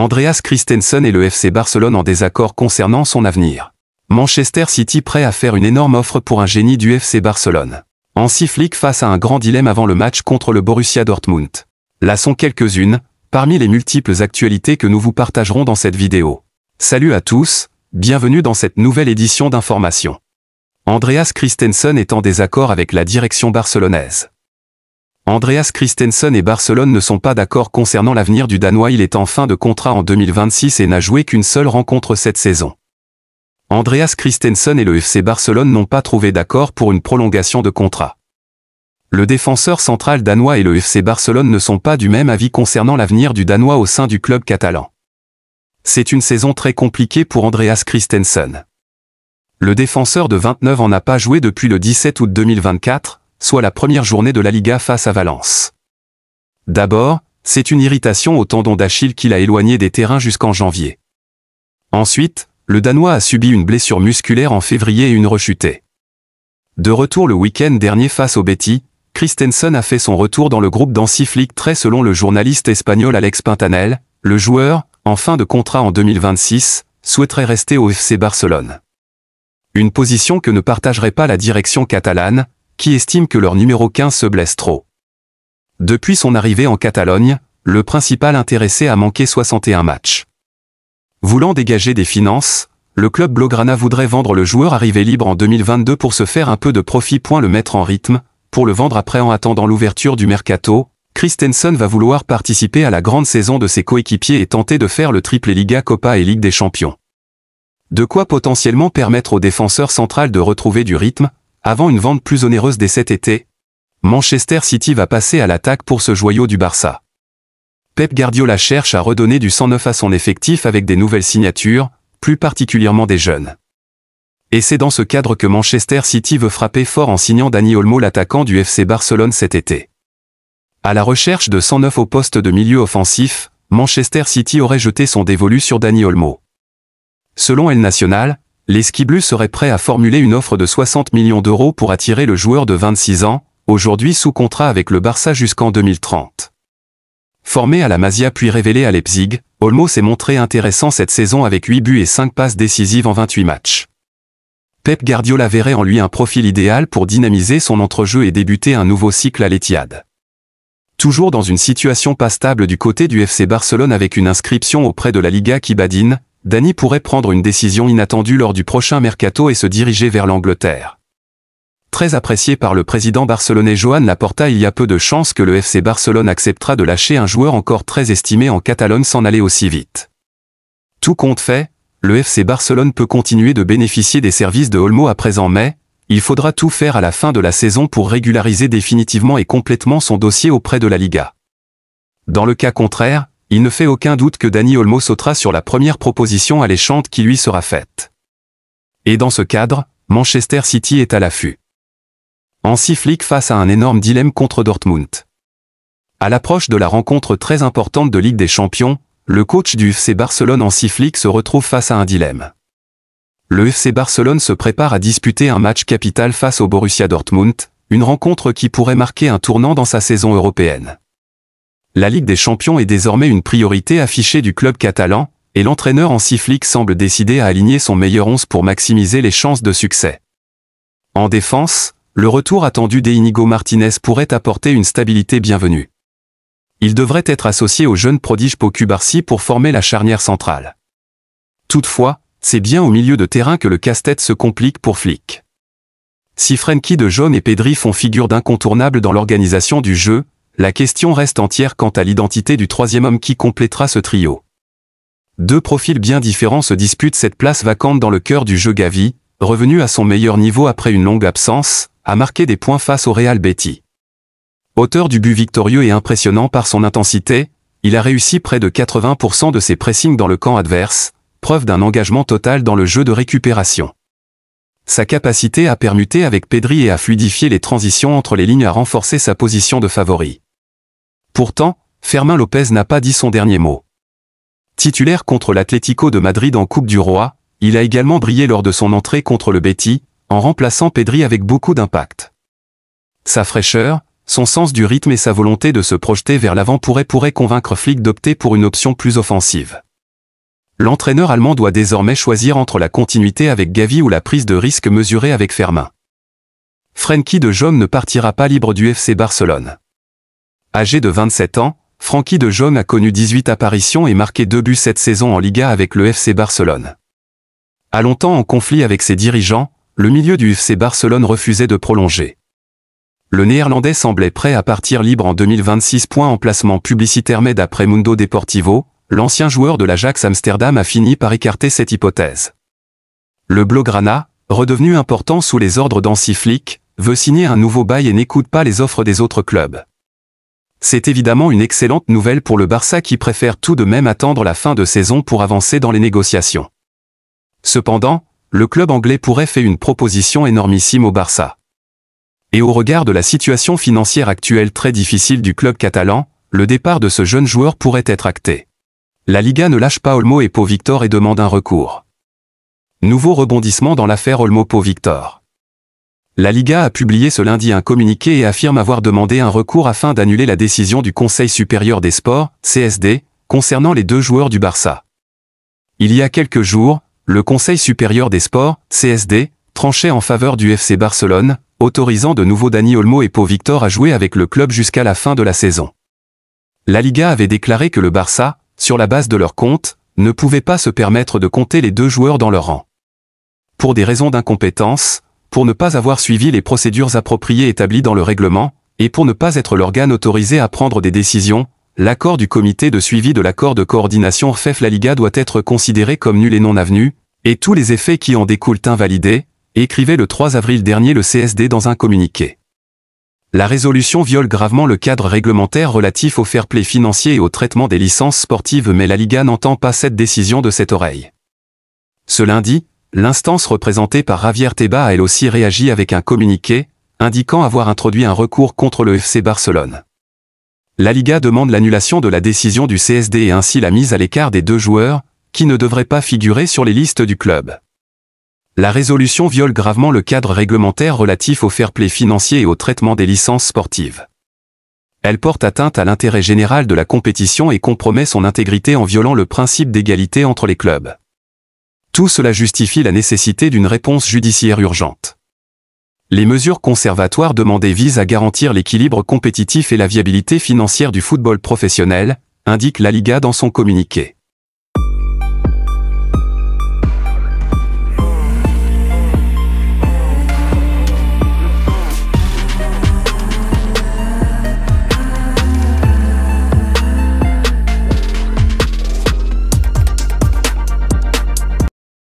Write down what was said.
Andreas Christensen et le FC Barcelone en désaccord concernant son avenir. Manchester City prêt à faire une énorme offre pour un génie du FC Barcelone. Hansi Flick face à un grand dilemme avant le match contre le Borussia Dortmund. Là sont quelques-unes, parmi les multiples actualités que nous vous partagerons dans cette vidéo. Salut à tous, bienvenue dans cette nouvelle édition d'Information. Andreas Christensen est en désaccord avec la direction barcelonaise. Andreas Christensen et Barcelone ne sont pas d'accord concernant l'avenir du Danois. Il est en fin de contrat en 2026 et n'a joué qu'une seule rencontre cette saison. Andreas Christensen et le FC Barcelone n'ont pas trouvé d'accord pour une prolongation de contrat. Le défenseur central danois et le FC Barcelone ne sont pas du même avis concernant l'avenir du Danois au sein du club catalan. C'est une saison très compliquée pour Andreas Christensen. Le défenseur de 29 ans n'a pas joué depuis le 17 août 2024, soit la première journée de la Liga face à Valence. D'abord, c'est une irritation au tendon d'Achille qui l'a éloigné des terrains jusqu'en janvier. Ensuite, le Danois a subi une blessure musculaire en février et une rechutée. De retour le week-end dernier face au Betis, Christensen a fait son retour dans le groupe d'Hansi Flick. Selon le journaliste espagnol Alex Pantanel, le joueur, en fin de contrat en 2026, souhaiterait rester au FC Barcelone. Une position que ne partagerait pas la direction catalane, qui estime que leur numéro 15 se blesse trop. Depuis son arrivée en Catalogne, le principal intéressé a manqué 61 matchs. Voulant dégager des finances, le club blaugrana voudrait vendre le joueur arrivé libre en 2022 pour se faire un peu de profit. Le mettre en rythme, pour le vendre après en attendant l'ouverture du mercato. Christensen va vouloir participer à la grande saison de ses coéquipiers et tenter de faire le triplé Liga, Copa et Ligue des Champions. De quoi potentiellement permettre au défenseur central de retrouver du rythme, avant une vente plus onéreuse dès cet été. Manchester City va passer à l'attaque pour ce joyau du Barça. Pep Guardiola cherche à redonner du sang neuf à son effectif avec des nouvelles signatures, plus particulièrement des jeunes. Et c'est dans ce cadre que Manchester City veut frapper fort en signant Dani Olmo, l'attaquant du FC Barcelone cet été. À la recherche de sang neuf au poste de milieu offensif, Manchester City aurait jeté son dévolu sur Dani Olmo. Selon El Nacional, les Skiblus seraient prêts à formuler une offre de 60 millions d'euros pour attirer le joueur de 26 ans, aujourd'hui sous contrat avec le Barça jusqu'en 2030. Formé à la Masia puis révélé à Leipzig, Olmo s'est montré intéressant cette saison avec 8 buts et 5 passes décisives en 28 matchs. Pep Guardiola verrait en lui un profil idéal pour dynamiser son entrejeu et débuter un nouveau cycle à l'Etihad. Toujours dans une situation pas stable du côté du FC Barcelone avec une inscription auprès de la Liga qui badine, Dani pourrait prendre une décision inattendue lors du prochain mercato et se diriger vers l'Angleterre. Très apprécié par le président barcelonais Joan Laporta, il y a peu de chances que le FC Barcelone acceptera de lâcher un joueur encore très estimé en Catalogne sans aller aussi vite. Tout compte fait, le FC Barcelone peut continuer de bénéficier des services de Olmo à présent, mais il faudra tout faire à la fin de la saison pour régulariser définitivement et complètement son dossier auprès de la Liga. Dans le cas contraire, il ne fait aucun doute que Dani Olmo sautera sur la première proposition alléchante qui lui sera faite. Et dans ce cadre, Manchester City est à l'affût. Hansi Flick face à un énorme dilemme contre Dortmund. À l'approche de la rencontre très importante de Ligue des Champions, le coach du FC Barcelone Hansi Flick se retrouve face à un dilemme. Le FC Barcelone se prépare à disputer un match capital face au Borussia Dortmund, une rencontre qui pourrait marquer un tournant dans sa saison européenne. La Ligue des Champions est désormais une priorité affichée du club catalan, et l'entraîneur Hansi Flick semble décidé à aligner son meilleur 11 pour maximiser les chances de succès. En défense, le retour attendu d'Íñigo Martínez pourrait apporter une stabilité bienvenue. Il devrait être associé au jeune prodige Pau Cubarsí pour former la charnière centrale. Toutefois, c'est bien au milieu de terrain que le casse-tête se complique pour Flick. Si Frenkie de Jong et Pedri font figure d'incontournables dans l'organisation du jeu, la question reste entière quant à l'identité du troisième homme qui complétera ce trio. Deux profils bien différents se disputent cette place vacante dans le cœur du jeu. Gavi, revenu à son meilleur niveau après une longue absence, a marqué des points face au Real Betis. Auteur du but victorieux et impressionnant par son intensité, il a réussi près de 80% de ses pressings dans le camp adverse, preuve d'un engagement total dans le jeu de récupération. Sa capacité à permuter avec Pedri et à fluidifier les transitions entre les lignes a renforcé sa position de favori. Pourtant, Fermín López n'a pas dit son dernier mot. Titulaire contre l'Atlético de Madrid en Coupe du Roi, il a également brillé lors de son entrée contre le Betis, en remplaçant Pedri avec beaucoup d'impact. Sa fraîcheur, son sens du rythme et sa volonté de se projeter vers l'avant pourraient convaincre Flick d'opter pour une option plus offensive. L'entraîneur allemand doit désormais choisir entre la continuité avec Gavi ou la prise de risque mesurée avec Fermin. Frenkie de Jong ne partira pas libre du FC Barcelone. Âgé de 27 ans, Frenkie de Jong a connu 18 apparitions et marqué 2 buts cette saison en Liga avec le FC Barcelone. À longtemps en conflit avec ses dirigeants, le milieu du FC Barcelone refusait de prolonger. Le Néerlandais semblait prêt à partir libre en 2026. En placement publicitaire, mais d'après Mundo Deportivo, l'ancien joueur de l'Ajax Amsterdam a fini par écarter cette hypothèse. Le Blaugrana, redevenu important sous les ordres d'Hansi Flick, veut signer un nouveau bail et n'écoute pas les offres des autres clubs. C'est évidemment une excellente nouvelle pour le Barça qui préfère tout de même attendre la fin de saison pour avancer dans les négociations. Cependant, le club anglais pourrait faire une proposition énormissime au Barça. Et au regard de la situation financière actuelle très difficile du club catalan, le départ de ce jeune joueur pourrait être acté. La Liga ne lâche pas Olmo et Pau Victor et demande un recours. Nouveau rebondissement dans l'affaire Olmo-Pau Victor. La Liga a publié ce lundi un communiqué et affirme avoir demandé un recours afin d'annuler la décision du Conseil supérieur des sports, CSD, concernant les deux joueurs du Barça. Il y a quelques jours, le Conseil supérieur des sports, CSD, tranchait en faveur du FC Barcelone, autorisant de nouveau Dani Olmo et Pau Victor à jouer avec le club jusqu'à la fin de la saison. La Liga avait déclaré que le Barça, sur la base de leur compte, ne pouvait pas se permettre de compter les deux joueurs dans leur rang. Pour des raisons d'incompétence, pour ne pas avoir suivi les procédures appropriées établies dans le règlement, et pour ne pas être l'organe autorisé à prendre des décisions, l'accord du comité de suivi de l'accord de coordination RFEF la Liga doit être considéré comme nul et non avenu, et tous les effets qui en découlent invalidés, écrivait le 3 avril dernier le CSD dans un communiqué. La résolution viole gravement le cadre réglementaire relatif au fair play financier et au traitement des licences sportives, mais la Liga n'entend pas cette décision de cette oreille. Ce lundi, l'instance représentée par Javier Tebas a elle aussi réagi avec un communiqué, indiquant avoir introduit un recours contre le FC Barcelone. La Liga demande l'annulation de la décision du CSD et ainsi la mise à l'écart des deux joueurs, qui ne devraient pas figurer sur les listes du club. La résolution viole gravement le cadre réglementaire relatif au fair play financier et au traitement des licences sportives. Elle porte atteinte à l'intérêt général de la compétition et compromet son intégrité en violant le principe d'égalité entre les clubs. Tout cela justifie la nécessité d'une réponse judiciaire urgente. Les mesures conservatoires demandées visent à garantir l'équilibre compétitif et la viabilité financière du football professionnel, indique la Liga dans son communiqué.